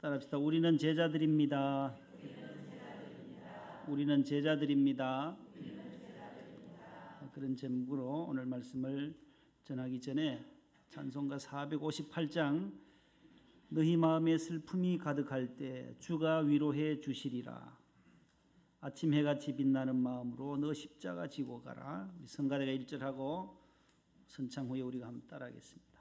따라합시다. 우리는 제자들입니다. 우리는 제자들입니다. 그런 제목으로 오늘 말씀을 전하기 전에 찬송가 458장 너희 마음에 슬픔이 가득할 때 주가 위로해 주시리라. 아침 해같이 빛나는 마음으로 너 십자가 지고 가라. 우리 성가대가 1절하고 선창 후에 우리가 한번 따라하겠습니다.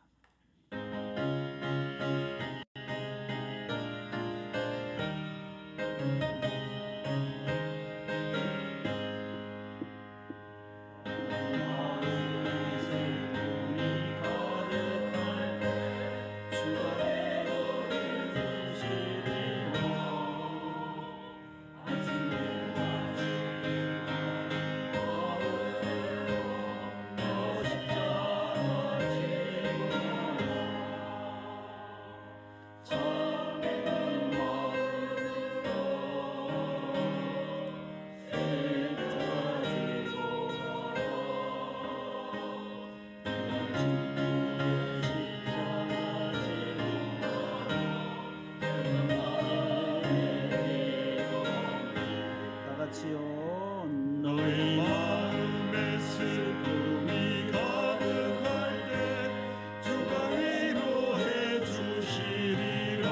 너희 마음에 슬픔이 가득할 때 주가 위로해 주시리라.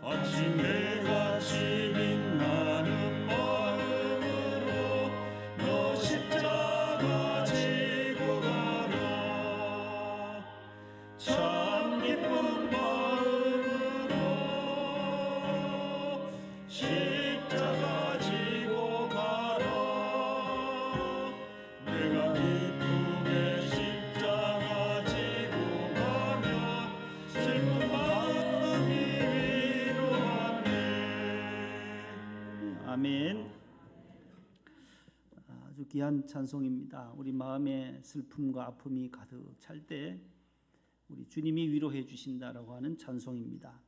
아침 해같이 빛나는 마음으로 너 십자가 지고 가라. 참 기쁜 마음으로 십자가 지고 가라. 내가 기쁘게 십자가 지고 가면 슬픈 마음이 위로받네. 아멘. 아주 귀한 찬송입니다. 우리 마음에 슬픔과 아픔이 가득 찰 때 우리 주님이 위로해 주신다라고 하는 찬송입니다.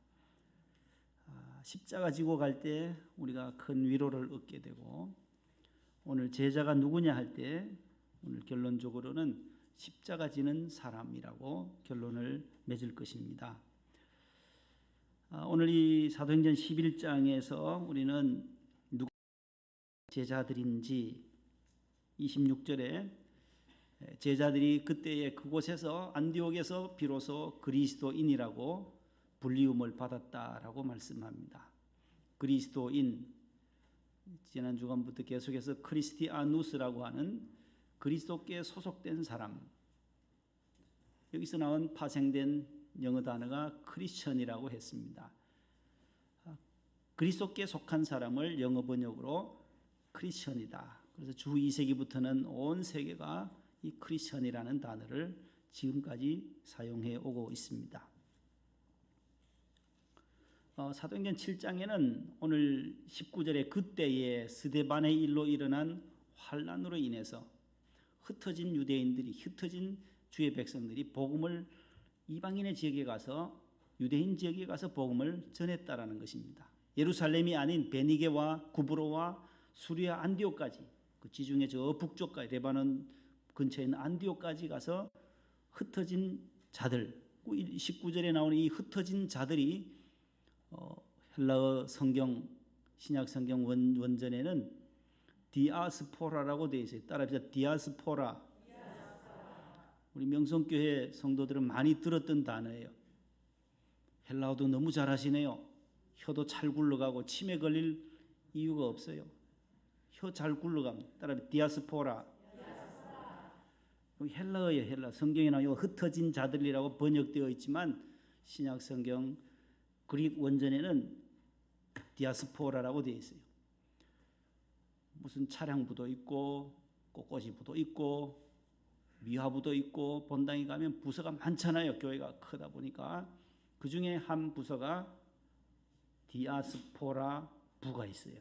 십자가 지고 갈 때 우리가 큰 위로를 얻게 되고, 오늘 제자가 누구냐 할 때 오늘 결론적으로는 십자가 지는 사람이라고 결론을 맺을 것입니다. 오늘 이 사도행전 11장에서 우리는 누가 제자들인지 26절에 제자들이 그때의 그곳에서 안디옥에서 비로소 그리스도인이라고 불리움을 받았다라고 말씀합니다. 그리스도인, 지난 주간부터 계속해서 크리스티아누스라고 하는 그리스도께 소속된 사람, 여기서 나온 파생된 영어 단어가 크리스천이라고 했습니다. 그리스도께 속한 사람을 영어 번역으로 크리스천이다. 그래서 주 2세기부터는 온 세계가 이 크리스천이라는 단어를 지금까지 사용해 오고 있습니다. 사도행전 7장에는 오늘 19절에 그때에 스데반의 일로 일어난 환란으로 인해서 흩어진 유대인들이, 흩어진 주의 백성들이 복음을 이방인의 지역에 가서, 유대인 지역에 가서 복음을 전했다라는 것입니다. 예루살렘이 아닌 베니게와 구브로와 수리아 안디옥까지, 그 지중해 저 북쪽까지, 레바논 근처에 있는 안디옥까지 가서 흩어진 자들, 19절에 나오는 이 흩어진 자들이 헬라어 성경, 신약 성경 원전에는 디아스포라라고 되어 있어요. 따라합시다. 디아스포라. 우리 명성교회 성도들은 많이 들었던 단어예요. 헬라어도 너무 잘하시네요. 혀도 잘 굴러가고 치매 걸릴 이유가 없어요. 혀 잘 굴러갑니다. 따라합시다. 디아스포라. 여기 헬라어예요. 헬라. 성경에 나오는 흩어진 자들이라고 번역되어 있지만 신약 성경 그릭 원전에는 디아스포라라고 되어 있어요. 무슨 차량부도 있고 꽃꽂이부도 있고 미화부도 있고 본당에 가면 부서가 많잖아요. 교회가 크다 보니까 그 중에 한 부서가 디아스포라 부가 있어요.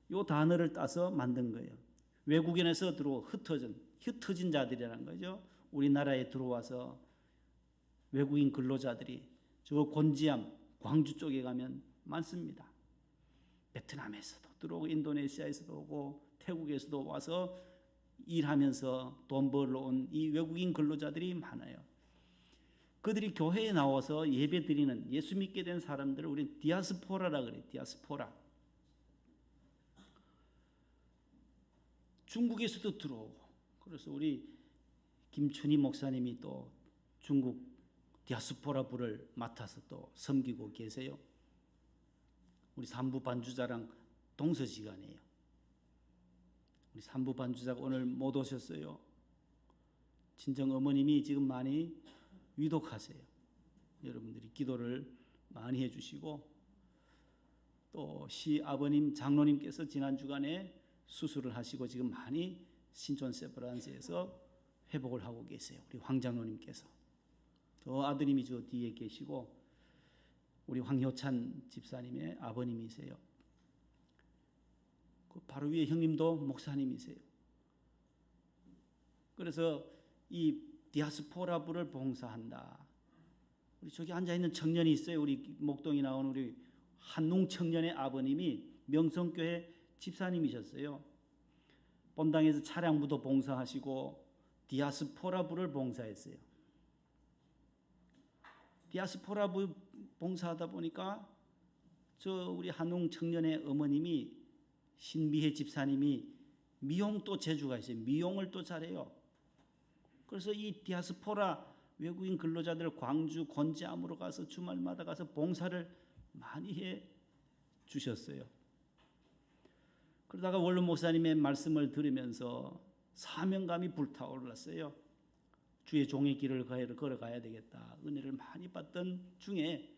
이 단어를 따서 만든 거예요. 외국인에서 흩어진 자들이라는 거죠. 우리나라에 들어와서 외국인 근로자들이 저 곤지암, 광주 쪽에 가면 많습니다. 베트남에서도 들어오고 인도네시아에서도 오고 태국에서도 와서 일하면서 돈 벌러 온 이 외국인 근로자들이 많아요. 그들이 교회에 나와서 예배드리는 예수 믿게 된 사람들을 우리 디아스포라라 그래요. 디아스포라. 중국에서도 들어오고, 그래서 우리 김춘희 목사님이 또 중국 디아스포라 부를 맡아서 또 섬기고 계세요. 우리 산부 반주자랑 동서지간이에요. 우리 산부 반주자가 오늘 못 오셨어요. 친정 어머님이 지금 많이 위독하세요. 여러분들이 기도를 많이 해주시고, 또 시아버님 장로님께서 지난 주간에 수술을 하시고 지금 많이 신촌 세브란스에서 회복을 하고 계세요. 우리 황 장로님께서. 또 아드님이 저 뒤에 계시고 우리 황효찬 집사님의 아버님이세요. 그 바로 위에 형님도 목사님이세요. 그래서 이 디아스포라부를 봉사한다. 우리 저기 앉아 있는 청년이 있어요. 우리 목동에 나온 우리 한농 청년의 아버님이 명성교회 집사님이셨어요. 본당에서 차량부도 봉사하시고 디아스포라부를 봉사했어요. 디아스포라부 봉사하다 보니까 저 우리 한농 청년의 어머님이 신미혜 집사님이 미용 또 재주가 있어요. 미용을 또 잘해요. 그래서 이 디아스포라 외국인 근로자들 광주 건지암으로 가서 주말마다 가서 봉사를 많이 해 주셨어요. 그러다가 원로 목사님의 말씀을 들으면서 사명감이 불타올랐어요. 주의 종의 길을 걸어가야 되겠다. 은혜를 많이 받던 중에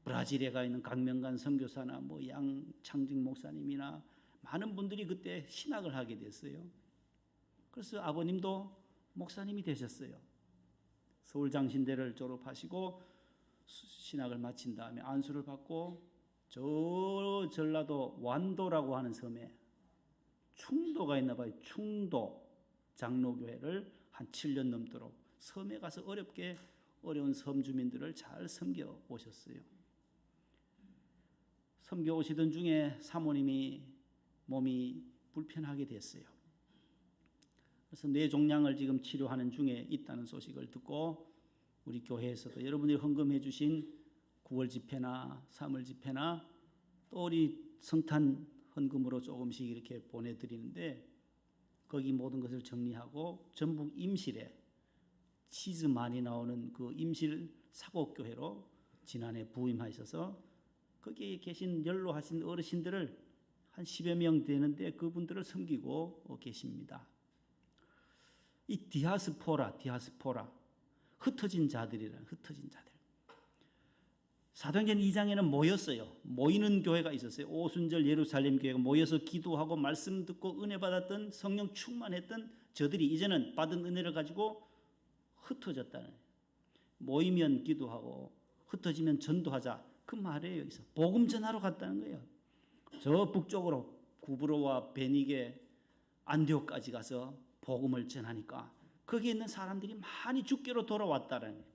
브라질에 가 있는 강명관 선교사나 뭐 양창직 목사님이나 많은 분들이 그때 신학을 하게 됐어요. 그래서 아버님도 목사님이 되셨어요. 서울장신대를 졸업하시고 신학을 마친 다음에 안수를 받고 저 전라도 완도라고 하는 섬에 충도가 있나 봐요. 충도 장로교회를 한 7년 넘도록 섬에 가서 어려운 섬 주민들을 잘 섬겨 오셨어요. 섬겨 오시던 중에 사모님이 몸이 불편하게 됐어요. 그래서 뇌종양을 지금 치료하는 중에 있다는 소식을 듣고 우리 교회에서도 여러분들이 헌금해 주신 9월 집회나 3월 집회나 또 우리 성탄 헌금으로 조금씩 이렇게 보내드리는데 거기 모든 것을 정리하고 전북 임실에 치즈 많이 나오는 그 임실 사곡교회로 지난해 부임하셔서 거기에 계신 연로하신 어르신들을 한 10여 명 되는데 그분들을 섬기고 계십니다. 이 디아스포라 흩어진 자들이라는 흩어진 자들. 사도행전 2장에는 모였어요. 모이는 교회가 있었어요. 오순절 예루살렘 교회가 모여서 기도하고 말씀 듣고 은혜 받았던 성령 충만했던 저들이 이제는 받은 은혜를 가지고 흩어졌다는, 모이면 기도하고 흩어지면 전도하자 그 말이에요. 여기서 복음 전하러 갔다는 거예요. 저 북쪽으로 구브로와 베니게 안디옥까지 가서 복음을 전하니까 거기에 있는 사람들이 많이 주께로 돌아왔다는 거예요.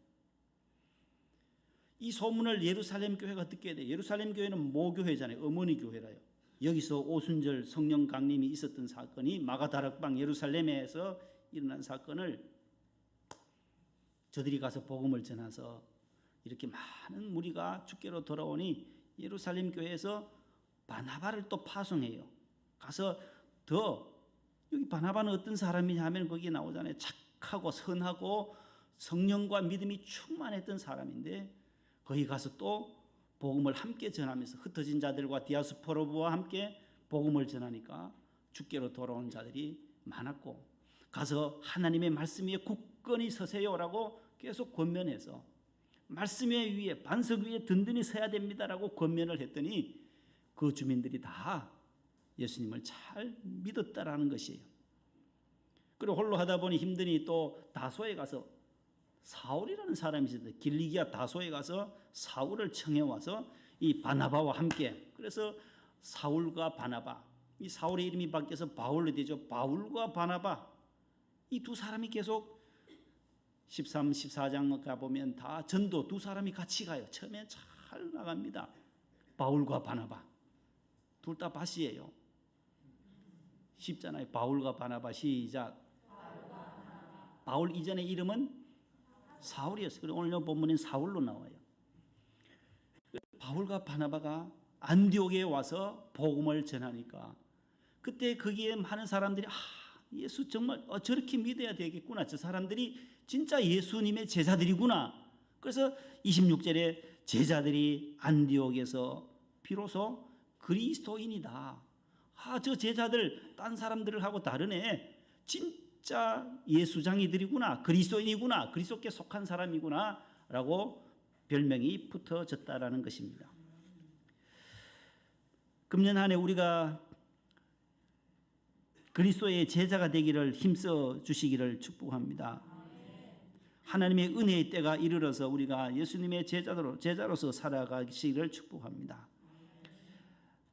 이 소문을 예루살렘 교회가 듣게 돼. 예루살렘 교회는 모교회잖아요. 어머니 교회라요. 여기서 오순절 성령 강림이 있었던 사건이 마가다락방 예루살렘에서 일어난 사건을 저들이 가서 복음을 전해서 이렇게 많은 무리가 주께로 돌아오니 예루살렘 교회에서 바나바를 또 파송해요. 가서 더 여기 바나바는 어떤 사람이냐 하면 거기에 나오잖아요. 착하고 선하고 성령과 믿음이 충만했던 사람인데 거기 가서 또 복음을 함께 전하면서 흩어진 자들과 디아스포라부와 함께 복음을 전하니까 주께로 돌아온 자들이 많았고 가서 하나님의 말씀 위에 굳건히 서세요라고 계속 권면해서 말씀 위에 반석 위에 든든히 서야 됩니다라고 권면을 했더니 그 주민들이 다 예수님을 잘 믿었다라는 것이에요. 그리고 홀로 하다 보니 힘드니 또 다소에 가서 사울이라는 사람이 있었는데 길리기아 다소에 가서 사울을 청해 와서 이 바나바와 함께, 그래서 사울과 바나바, 이 사울의 이름이 바뀌어서 바울로 되죠. 바울과 바나바 이 두 사람이 계속 13, 14장 가보면 다 전도 두 사람이 같이 가요. 처음에 잘 나갑니다. 바울과 바나바 둘 다 바시예요. 쉽잖아요. 바울과 바나바 시작. 바울 이전의 이름은 사울이었어요. 그리고 오늘 본문인 사울로 나와요. 바울과 바나바가 안디옥에 와서 복음을 전하니까 그때 거기에 많은 사람들이 예수 정말 저렇게 믿어야 되겠구나. 저 사람들이 진짜 예수님의 제자들이구나. 그래서 26절에 제자들이 안디옥에서 비로소 그리스도인이다. 저 제자들 딴 사람들하고 다르네. 진짜 예수장이들이구나. 그리스도인이구나. 그리스도께 속한 사람이구나. 라고 별명이 붙어졌다라는 것입니다. 금년 한 해 우리가 그리스도의 제자가 되기를 힘써 주시기를 축복합니다. 하나님의 은혜의 때가 이르러서 우리가 예수님의 제자로서 살아가시기를 축복합니다.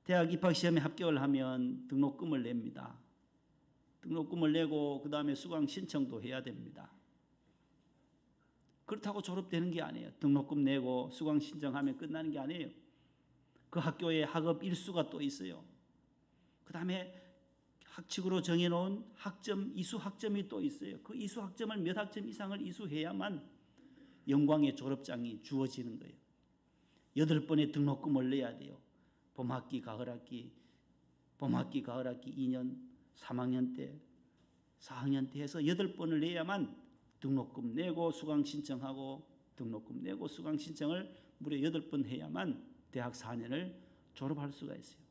대학 입학시험에 합격을 하면 등록금을 냅니다. 등록금을 내고 그 다음에 수강 신청도 해야 됩니다. 그렇다고 졸업되는 게 아니에요. 등록금 내고 수강 신청하면 끝나는 게 아니에요. 그 학교에 학업 일수가 또 있어요. 그 다음에 학칙으로 정해놓은 학점, 이수 학점이 또 있어요. 그 이수 학점을 몇 학점 이상을 이수해야만 영광의 졸업장이 주어지는 거예요. 8번의 등록금을 내야 돼요. 봄학기, 가을학기, 봄학기, 가을학기 2년, 3학년 때, 4학년 때 해서 8번을 내야만 등록금 내고 수강 신청하고 등록금 내고 수강 신청을 무려 8번 해야만 대학 4년을 졸업할 수가 있어요.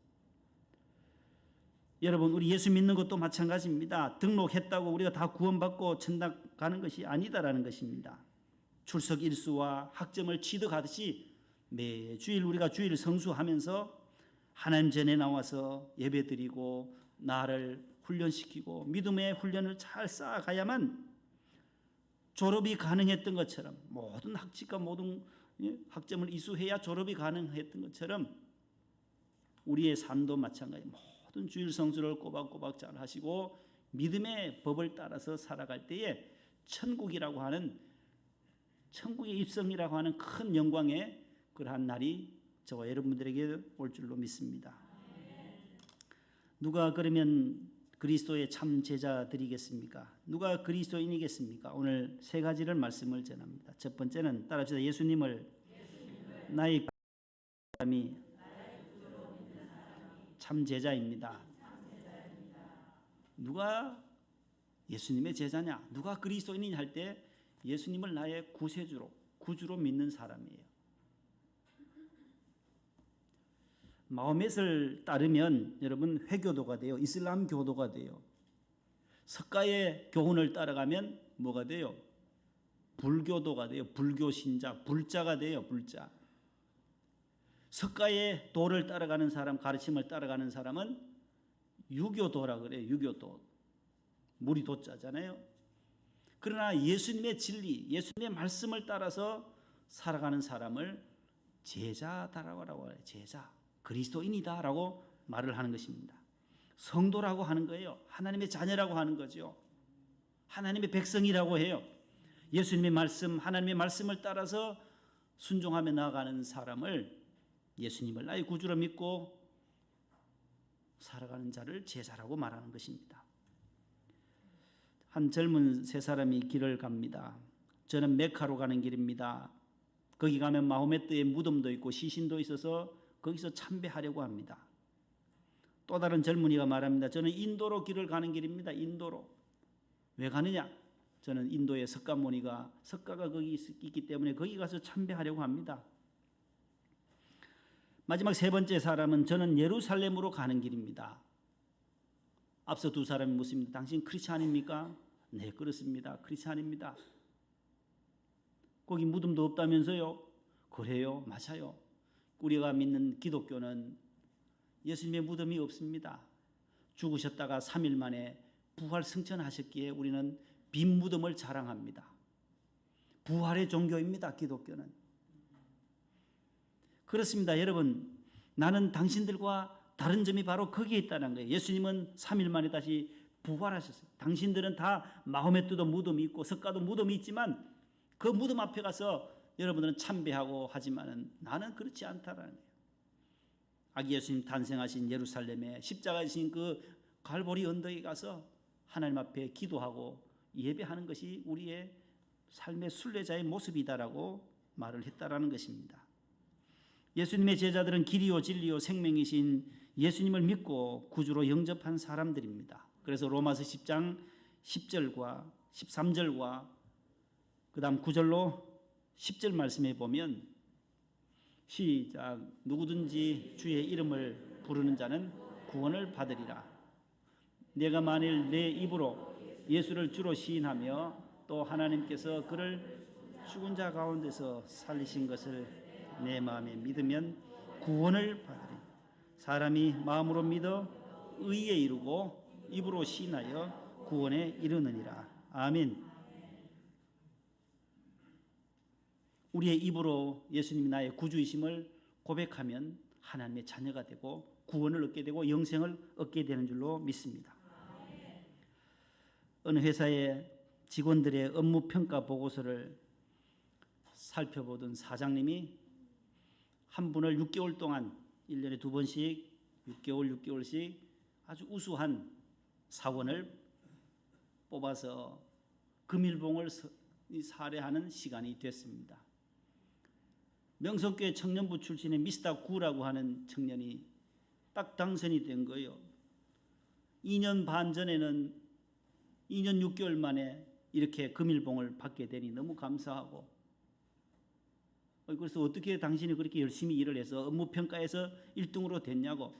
여러분, 우리 예수 믿는 것도 마찬가지입니다. 등록했다고 우리가 다 구원받고 천당 가는 것이 아니다라는 것입니다. 출석 일수와 학점을 취득하듯이 매주일 우리가 주일 성수하면서 하나님 전에 나와서 예배드리고 나를 훈련시키고 믿음의 훈련을 잘 쌓아가야만 졸업이 가능했던 것처럼 모든 학칙과 모든 학점을 이수해야 졸업이 가능했던 것처럼 우리의 삶도 마찬가지입니다. 모든 주일 성수를 꼬박꼬박 잘 하시고 믿음의 법을 따라서 살아갈 때에 천국이라고 하는 천국의 입성이라고 하는 큰 영광의 그러한 날이 저와 여러분들에게 올 줄로 믿습니다. 누가 그러면 그리스도의 참 제자들이겠습니까? 누가 그리스도인이겠습니까? 오늘 세 가지를 말씀을 전합니다. 첫 번째는 따라합시다. 예수님을 나의 사람이 참 제자입니다. 누가 예수님의 제자냐? 누가 그리스도인이냐 할 때 예수님을 나의 구주로 믿는 사람이에요. 마호멧을 따르면 여러분 회교도가 돼요. 이슬람 교도가 돼요. 석가의 교훈을 따라가면 뭐가 돼요? 불교도가 돼요. 불교 신자, 불자가 돼요. 불자. 석가의 도를 따라가는 사람, 가르침을 따라가는 사람은 유교도라 그래요. 유교도. 물이 도자잖아요. 그러나 예수님의 진리, 예수님의 말씀을 따라서 살아가는 사람을 제자다라고 해요. 제자. 그리스도인이다라고 말을 하는 것입니다. 성도라고 하는 거예요. 하나님의 자녀라고 하는 거죠. 하나님의 백성이라고 해요. 예수님의 말씀, 하나님의 말씀을 따라서 순종하며 나아가는 사람을 예수님을 나의 구주로 믿고 살아가는 자를 제자라고 말하는 것입니다. 한 젊은 세 사람이 길을 갑니다. 저는 메카로 가는 길입니다. 거기 가면 마호메트의 무덤도 있고 시신도 있어서 거기서 참배하려고 합니다. 또 다른 젊은이가 말합니다. 저는 인도로 길을 가는 길입니다. 인도로. 왜 가느냐? 저는 인도의 석가가 거기 있기 때문에 거기 가서 참배하려고 합니다. 마지막 세 번째 사람은 저는 예루살렘으로 가는 길입니다. 앞서 두 사람이 묻습니다. 당신 크리스찬입니까? 네, 그렇습니다. 크리스찬입니다. 거기 무덤도 없다면서요? 그래요. 맞아요. 우리가 믿는 기독교는 예수님의 무덤이 없습니다. 죽으셨다가 3일 만에 부활 승천하셨기에 우리는 빈 무덤을 자랑합니다. 부활의 종교입니다. 기독교는. 그렇습니다. 여러분, 나는 당신들과 다른 점이 바로 거기에 있다는 거예요. 예수님은 3일 만에 다시 부활하셨어요. 당신들은 다 마호메트도 무덤이 있고 석가도 무덤이 있지만 그 무덤 앞에 가서 여러분들은 참배하고 하지만은 나는 그렇지 않다라는 거예요. 아기 예수님 탄생하신 예루살렘에 십자가 지신 그 갈보리 언덕에 가서 하나님 앞에 기도하고 예배하는 것이 우리의 삶의 순례자의 모습이다라고 말을 했다라는 것입니다. 예수님의 제자들은 길이요 진리요 생명이신 예수님을 믿고 구주로 영접한 사람들입니다. 그래서 로마서 10장 10절과 13절과 그다음 9절로 10절 말씀에 보면 시작 누구든지 주의 이름을 부르는 자는 구원을 받으리라. 내가 만일 내 입으로 예수를 주로 시인하며 또 하나님께서 그를 죽은 자 가운데서 살리신 것을 내 마음에 믿으면 구원을 받으리. 사람이 마음으로 믿어 의에 이르고 입으로 시인하여 구원에 이르느니라. 아멘. 우리의 입으로 예수님이 나의 구주이심을 고백하면 하나님의 자녀가 되고 구원을 얻게 되고 영생을 얻게 되는 줄로 믿습니다. 어느 회사의 직원들의 업무 평가 보고서를 살펴보던 사장님이 한 분을 6개월 동안 1년에 2번씩 6개월씩 아주 우수한 사원을 뽑아서 금일봉을 살해하는 시간이 됐습니다. 명성교회 청년부 출신의 미스터 구라고 하는 청년이 딱 당선이 된 거예요. 2년 반 전에는 2년 6개월 만에 이렇게 금일봉을 받게 되니 너무 감사하고, 그래서 어떻게 당신이 그렇게 열심히 일을 해서 업무평가에서 1등으로 됐냐고.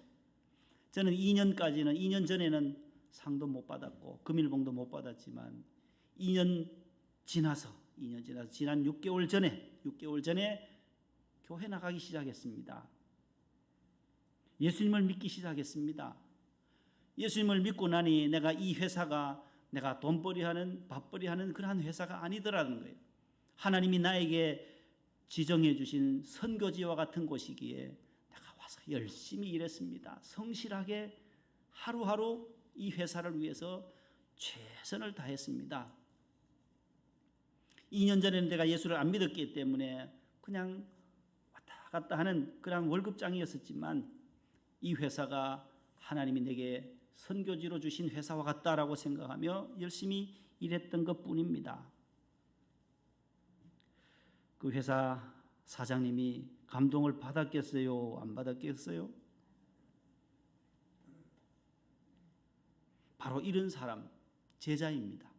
저는 2년 전에는 상도 못 받았고 금일봉도 못 받았지만 2년 지나서 지난 6개월 전에 교회 나가기 시작했습니다. 예수님을 믿기 시작했습니다. 예수님을 믿고 나니 내가 이 회사가 내가 돈벌이하는 밥벌이하는 그러한 회사가 아니더라는 거예요. 하나님이 나에게 지정해 주신 선교지와 같은 곳이기에 내가 와서 열심히 일했습니다. 성실하게 하루하루 이 회사를 위해서 최선을 다했습니다. 2년 전에는 내가 예수를 안 믿었기 때문에 그냥 왔다 갔다 하는 그런 월급장이었었지만 이 회사가 하나님이 내게 선교지로 주신 회사와 같다라고 생각하며 열심히 일했던 것뿐입니다. 그 회사 사장님이 감동을 받았겠어요? 안 받았겠어요? 바로 이런 사람, 제자입니다.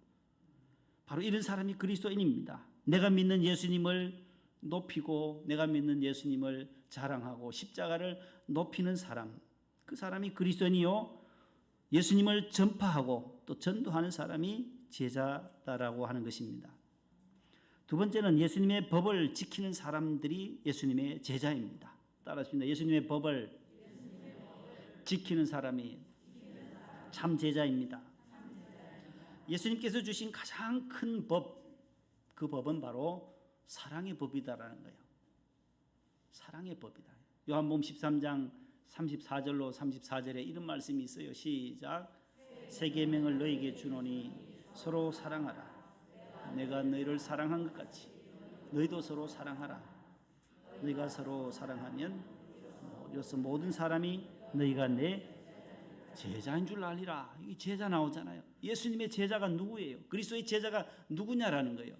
바로 이런 사람이 그리스도인입니다. 내가 믿는 예수님을 높이고 내가 믿는 예수님을 자랑하고 십자가를 높이는 사람, 그 사람이 그리스도인이요 예수님을 전파하고 또 전도하는 사람이 제자다라고 하는 것입니다. 두 번째는 예수님의 법을 지키는 사람들이 예수님의 제자입니다. 따라하십니다. 예수님의 법을 지키는 사람이 참 제자입니다. 예수님께서 주신 가장 큰 법, 그 법은 바로 사랑의 법이다라는 거예요. 사랑의 법이다. 요한복음 13장 34절로 34절에 이런 말씀이 있어요. 시작. 새 계명을 너희에게 주노니 서로 사랑하라. 내가 너희를 사랑한 것 같이 너희도 서로 사랑하라. 너희가 서로 사랑하면 이로써 모든 사람이 너희가 내 제자인 줄 알리라. 이 제자 나오잖아요. 예수님의 제자가 누구예요? 그리스도의 제자가 누구냐라는 거예요.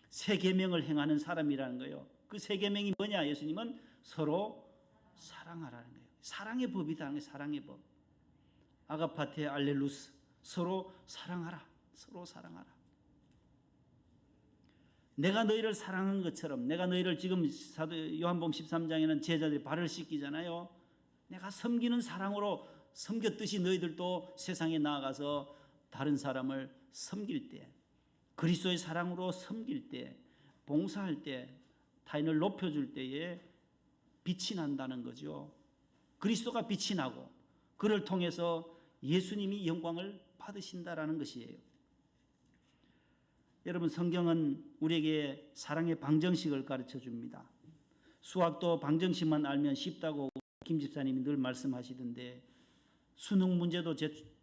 새 계명을 행하는 사람이라는 거예요. 그 새 계명이 뭐냐? 예수님은 서로 사랑하라는 거예요. 사랑의 법이라는 거예요. 사랑의 법. 아가파테 알렐루스. 서로 사랑하라. 서로 사랑하라. 내가 너희를 사랑한 것처럼 내가 너희를 지금 요한복음 13장에는 제자들이 발을 씻기잖아요. 내가 섬기는 사랑으로 섬겼듯이 너희들도 세상에 나아가서 다른 사람을 섬길 때, 그리스도의 사랑으로 섬길 때, 봉사할 때, 타인을 높여줄 때에 빛이 난다는 거죠. 그리스도가 빛이 나고 그를 통해서 예수님이 영광을 받으신다라는 것이에요. 여러분, 성경은 우리에게 사랑의 방정식을 가르쳐 줍니다. 수학도 방정식만 알면 쉽다고 김 집사님이 늘 말씀하시던데, 수능 문제도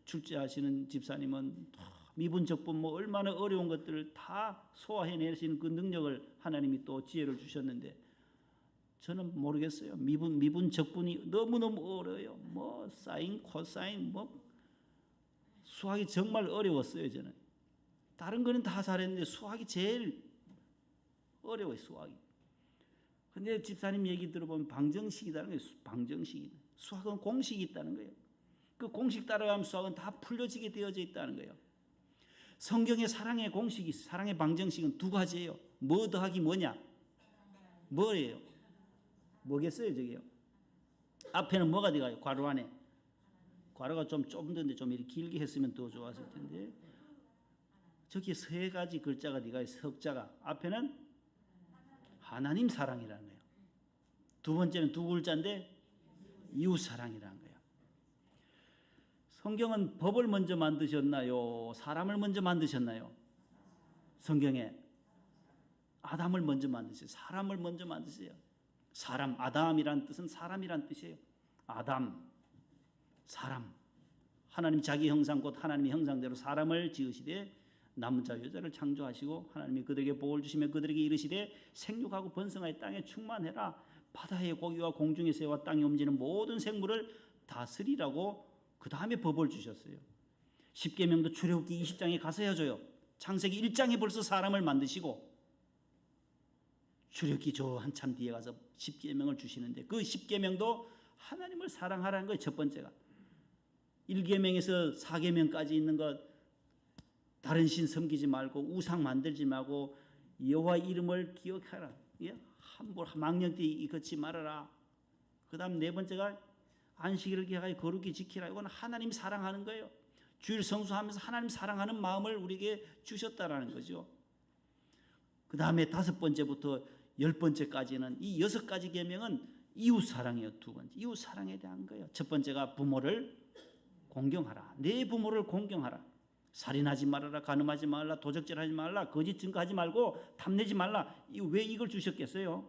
출제하시는 집사님은 미분적분 얼마나 어려운 것들을 다 소화해내시는 그 능력을 하나님이 또 지혜를 주셨는데, 저는 모르겠어요. 미분적분이 너무너무 어려워요. 사인, 코사인, 수학이 정말 어려웠어요. 저는 다른 거는 다 잘했는데 수학이 제일 어려워요, 수학이. 근데 집사님 얘기 들어보면 방정식이라는 거예요. 방정식이. 수학은 공식이 있다는 거예요. 그 공식 따라가면 수학은 다 풀려지게 되어져 있다는 거예요. 성경의 사랑의 공식이, 사랑의 방정식은 두 가지예요. 뭐 더하기 뭐냐? 뭐예요? 뭐겠어요, 저게요? 앞에는 뭐가 들어가요? 괄호 안에. 괄호가 좀 좁은데 좀 이렇게 길게 했으면 더 좋았을 텐데. 저기 세 가지 글자가 들어가요. 석자가. 앞에는 하나님 사랑이라는 거예요. 두 번째는 두 글자인데 이웃 사랑이라는 거예요. 성경은 법을 먼저 만드셨나요? 사람을 먼저 만드셨나요? 성경에 아담을 먼저 만드세요. 사람을 먼저 만드세요. 사람, 아담이란 뜻은 사람이란 뜻이에요. 아담, 사람. 하나님 자기 형상 곧 하나님의 형상대로 사람을 지으시되 남자 여자를 창조하시고 하나님이 그들에게 복을 주시며 그들에게 이르시되 생육하고 번성하여 땅에 충만해라. 바다의 고기와 공중의 새와 땅에 움직이는 모든 생물을 다스리라고 그 다음에 법을 주셨어요. 십계명도 출애굽기 20장에 가서 해줘요. 창세기 1장에 벌써 사람을 만드시고 출애굽기 저 한참 뒤에 가서 십계명을 주시는데 그 십계명도 하나님을 사랑하라는 거예요. 첫 번째가 1계명에서 4계명까지 있는 것, 다른 신 섬기지 말고 우상 만들지 말고 여호와 이름을 기억하라. 예? 함부로 망령되이 걷지 말아라. 그 다음 네 번째가 안식일을 기하여 거룩히 지키라. 이건 하나님 사랑하는 거예요. 주일 성수하면서 하나님 사랑하는 마음을 우리에게 주셨다라는 거죠. 그 다음에 다섯 번째부터 열 번째까지는 이 여섯 가지 계명은 이웃 사랑이에요. 두 번째 이웃 사랑에 대한 거예요. 첫 번째가 부모를 공경하라. 내 부모를 공경하라. 살인하지 말아라. 간음하지 말라. 도적질하지 말라. 거짓 증거하지 말고 탐내지 말라. 왜 이걸 주셨겠어요?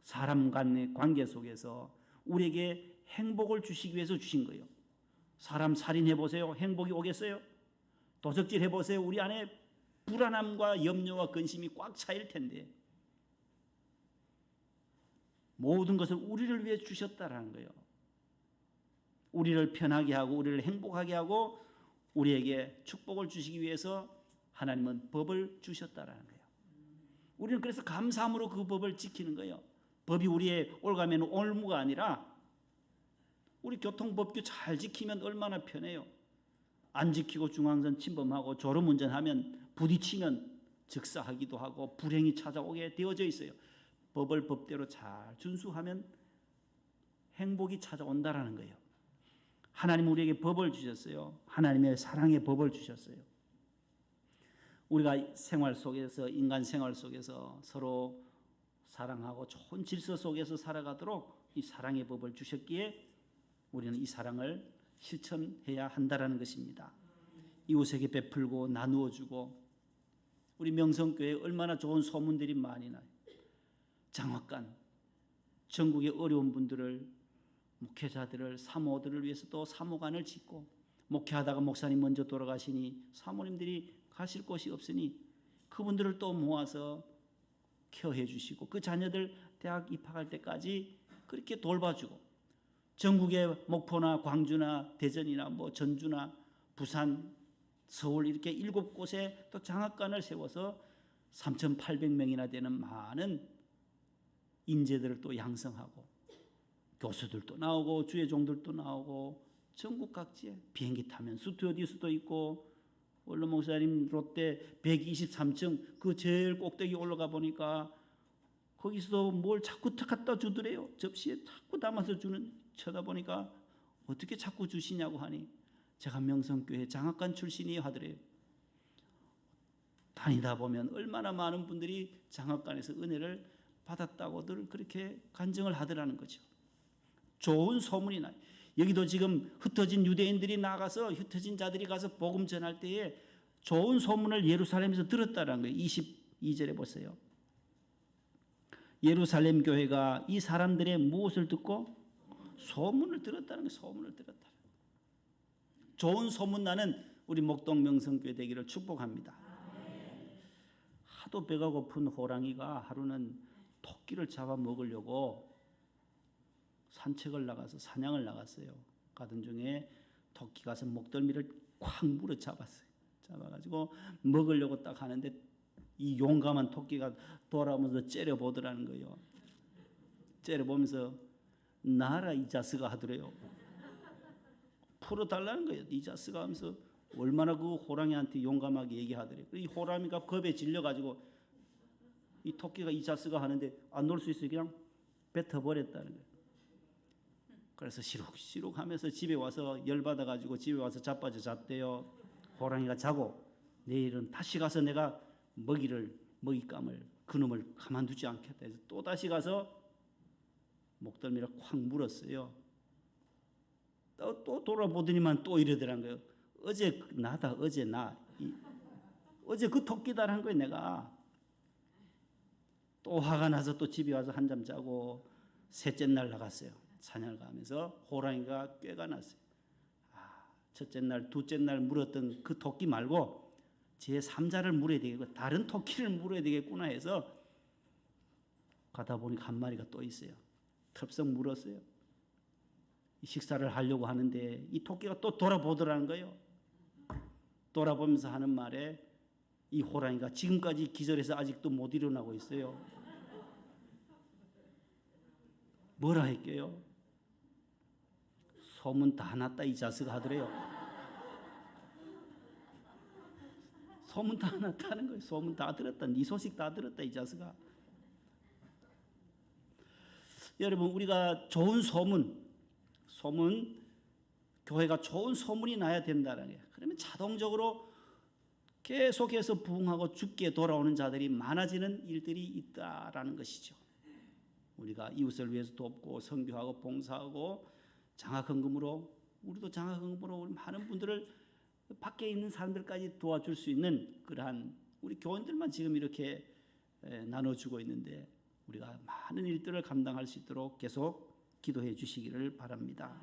사람 간의 관계 속에서 우리에게 행복을 주시기 위해서 주신 거예요. 사람 살인해 보세요. 행복이 오겠어요? 도적질 해 보세요. 우리 안에 불안함과 염려와 근심이 꽉 차일 텐데 모든 것을 우리를 위해 주셨다라는 거예요. 우리를 편하게 하고 우리를 행복하게 하고 우리에게 축복을 주시기 위해서 하나님은 법을 주셨다라는 거예요. 우리는 그래서 감사함으로 그 법을 지키는 거예요. 법이 우리의 올가면 올무가 아니라 우리 교통법규 잘 지키면 얼마나 편해요. 안 지키고 중앙선 침범하고 졸음운전하면 부딪히면 즉사하기도 하고 불행이 찾아오게 되어져 있어요. 법을 법대로 잘 준수하면 행복이 찾아온다라는 거예요. 하나님 우리에게 법을 주셨어요. 하나님의 사랑의 법을 주셨어요. 우리가 생활 속에서 인간 생활 속에서 서로 사랑하고 좋은 질서 속에서 살아가도록 이 사랑의 법을 주셨기에 우리는 이 사랑을 실천해야 한다라는 것입니다. 이웃에게 베풀고 나누어 주고 우리 명성교회에 얼마나 좋은 소문들이 많이 나요. 장학관, 전국의 어려운 분들을 목회자들을 사모들을 위해서 또 사모관을 짓고 목회하다가 목사님 먼저 돌아가시니 사모님들이 가실 곳이 없으니 그분들을 또 모아서 케어해 주시고 그 자녀들 대학 입학할 때까지 그렇게 돌봐주고 전국의 목포나 광주나 대전이나 뭐 전주나 부산, 서울 이렇게 7곳에 또 장학관을 세워서 3,800명이나 되는 많은 인재들을 또 양성하고 교수들도 나오고 주의 종들도 나오고 전국 각지에 비행기 타면 스튜어디스도 있고 원로 목사님 롯데 123층 그 제일 꼭대기 올라가 보니까 거기서도 뭘 자꾸 갖다 주더래요. 접시에 자꾸 담아서 주는 쳐다보니까 어떻게 자꾸 주시냐고 하니 제가 명성교회 장학관 출신이에요 하더래요. 다니다 보면 얼마나 많은 분들이 장학관에서 은혜를 받았다고들 그렇게 간증을 하더라는 거죠. 좋은 소문이 나요. 여기도 지금 흩어진 유대인들이 나가서 흩어진 자들이 가서 복음 전할 때에 좋은 소문을 예루살렘에서 들었다는 거예요. 22절에 보세요. 예루살렘 교회가 이 사람들의 무엇을 듣고 소문을 들었다는 거예요. 소문을 들었다. 좋은 소문 나는 우리 목동 명성교회 되기를 축복합니다. 하도 배가 고픈 호랑이가 하루는 토끼를 잡아 먹으려고 산책을 나가서 사냥을 나갔어요. 가던 중에 토끼 가서 목덜미를 콱 물어 잡았어요. 잡아가지고 먹으려고 딱 하는데 이 용감한 토끼가 돌아오면서 째려보더라는 거예요. 째려보면서 나라 이 자스가 하더래요. 풀어달라는 거예요. 이 자스가 하면서 얼마나 그 호랑이한테 용감하게 얘기하더래요. 이 호랑이가 겁에 질려가지고 이 토끼가 이 자스가 하는데 안 놀 수 있어요. 그냥 뱉어버렸다는 거예요. 그래서 시룩시룩 하면서 집에 와서 열받아가지고 집에 와서 자빠져 잤대요. 호랑이가 자고 내일은 다시 가서 내가 먹잇감을 그놈을 가만두지 않겠다 해서 또 다시 가서 목덜미를 콱 물었어요. 또 돌아보더니만 또 이러더란 거예요. 어제 나다 어제 나 어제 그 토끼다라는 거예요. 내가 또 화가 나서 또 집에 와서 한잠 자고 셋째 날 나갔어요. 사냥을 가면서 호랑이가 꾀가 났어요. 첫째 날 둘째 날 물었던 그 토끼 말고 제 3자를 물어야 되겠고 다른 토끼를 물어야 되겠구나 해서 가다 보니까 한 마리가 또 있어요. 털썩 물었어요. 식사를 하려고 하는데 이 토끼가 또 돌아보더라는 거예요. 돌아보면서 하는 말에 이 호랑이가 지금까지 기절해서 아직도 못 일어나고 있어요. 뭐라 할게요? 소문 다 났다 이 자스가 하더래요. 소문 다 났다는 거예요. 소문 다 들었다. 네 소식 다 들었다 이 자스가. 여러분 우리가 좋은 소문 교회가 좋은 소문이 나야 된다는 거예요. 그러면 자동적으로 계속해서 부흥하고 죽게 돌아오는 자들이 많아지는 일들이 있다라는 것이죠. 우리가 이웃을 위해서 돕고 선교하고 봉사하고 장학헌금으로 우리도 장학헌금으로 많은 분들을 밖에 있는 사람들까지 도와줄 수 있는 그러한 우리 교인들만 지금 이렇게 나눠주고 있는데 우리가 많은 일들을 감당할 수 있도록 계속 기도해 주시기를 바랍니다.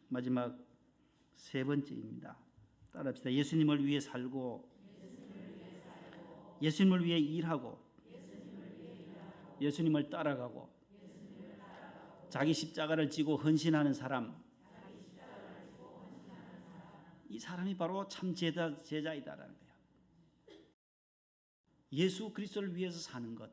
마지막 세 번째입니다. 따라합시다. 예수님을 위해 살고 예수님을 위해 일하고 예수님을 따라가고 자기 십자가를 지고 헌신하는 사람, 이 사람이 바로 참 제자이다라는 거예요. 예수 그리스도를 위해서 사는 것,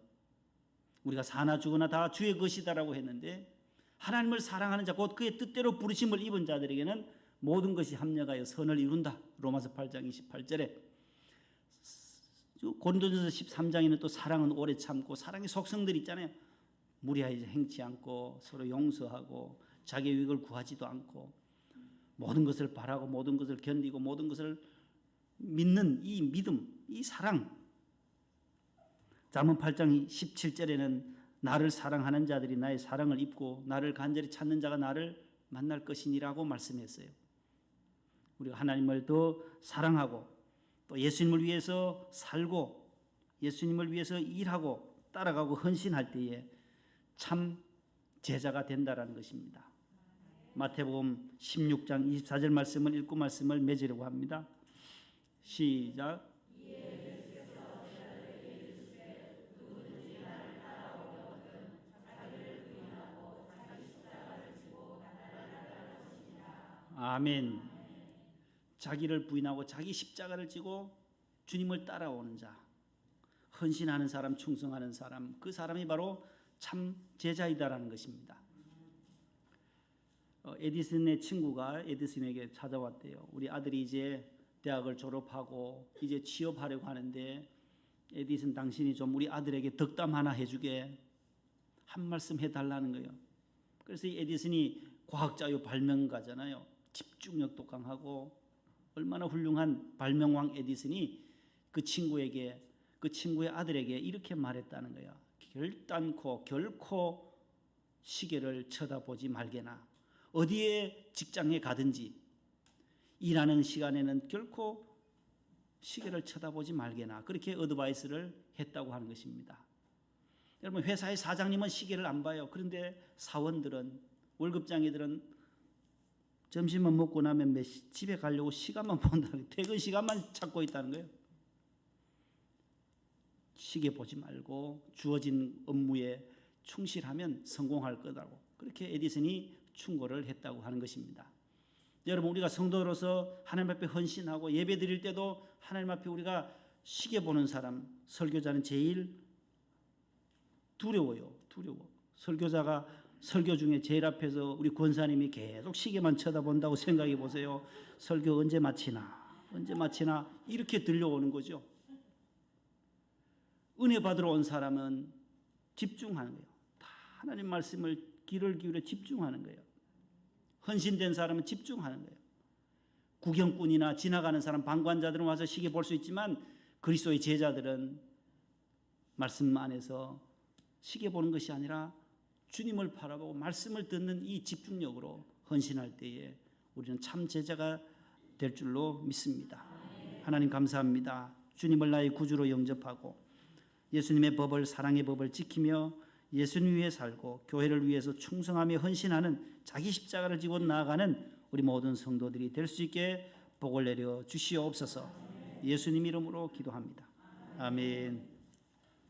우리가 사나 죽으나 다 주의 것이다라고 했는데 하나님을 사랑하는 자, 곧 그의 뜻대로 부르심을 입은 자들에게는 모든 것이 합력하여 선을 이룬다. 로마서 8장 28절에 고린도전서 13장에는 또 사랑은 오래 참고 사랑의 속성들이 있잖아요. 무리하지 행치 않고 서로 용서하고 자기 유익을 구하지도 않고 모든 것을 바라고 모든 것을 견디고 모든 것을 믿는 이 믿음, 이 사랑. 잠언 8장 17절에는 나를 사랑하는 자들이 나의 사랑을 입고 나를 간절히 찾는 자가 나를 만날 것이니라고 말씀했어요. 우리가 하나님을 더 사랑하고 또 예수님을 위해서 살고 예수님을 위해서 일하고 따라가고 헌신할 때에 참 제자가 된다라는 것입니다. 마태복음 16장 24절 말씀을 읽고 말씀을 맺으려고 합니다. 시작. 아멘. 자기를 부인하고 자기 십자가를 지고 주님을 따라오는 자, 헌신하는 사람, 충성하는 사람, 그 사람이 바로 참 제자이다라는 것입니다. 에디슨의 친구가 에디슨에게 찾아왔대요. 우리 아들이 이제 대학을 졸업하고 이제 취업하려고 하는데 에디슨 당신이 좀 우리 아들에게 덕담 하나 해주게 한 말씀 해달라는 거예요. 그래서 이 에디슨이 과학자요 발명가잖아요. 집중력도 강하고 얼마나 훌륭한 발명왕 에디슨이 그 친구의 아들에게 이렇게 말했다는 거예요. 결단코 결코 시계를 쳐다보지 말게나 어디에 직장에 가든지 일하는 시간에는 결코 시계를 쳐다보지 말게나 그렇게 어드바이스를 했다고 하는 것입니다. 여러분 회사의 사장님은 시계를 안 봐요. 그런데 사원들은 월급장애들은 점심만 먹고 나면 집에 가려고 시간만 본다는 거예요. 퇴근 시간만 찾고 있다는 거예요. 시계 보지 말고 주어진 업무에 충실하면 성공할 거다고 그렇게 에디슨이 충고를 했다고 하는 것입니다. 여러분 우리가 성도로서 하나님 앞에 헌신하고 예배 드릴 때도 하나님 앞에 우리가 시계 보는 사람, 설교자는 제일 두려워요. 설교자가 설교 중에 제일 앞에서 우리 권사님이 계속 시계만 쳐다본다고 생각해 보세요. 설교 언제 마치나 이렇게 들려오는 거죠. 은혜 받으러 온 사람은 집중하는 거예요. 다 하나님 말씀을 귀를 기울여 집중하는 거예요. 헌신된 사람은 집중하는 거예요. 구경꾼이나 지나가는 사람, 방관자들은 와서 시계 볼 수 있지만 그리스도의 제자들은 말씀 안에서 시계 보는 것이 아니라 주님을 바라보고 말씀을 듣는 이 집중력으로 헌신할 때에 우리는 참 제자가 될 줄로 믿습니다. 하나님 감사합니다. 주님을 나의 구주로 영접하고 예수님의 법을, 사랑의 법을 지키며 예수님 위해 살고 교회를 위해서 충성하며 헌신하는 자기 십자가를 지고 나아가는 우리 모든 성도들이 될 수 있게 복을 내려 주시옵소서. 예수님 이름으로 기도합니다. 아멘.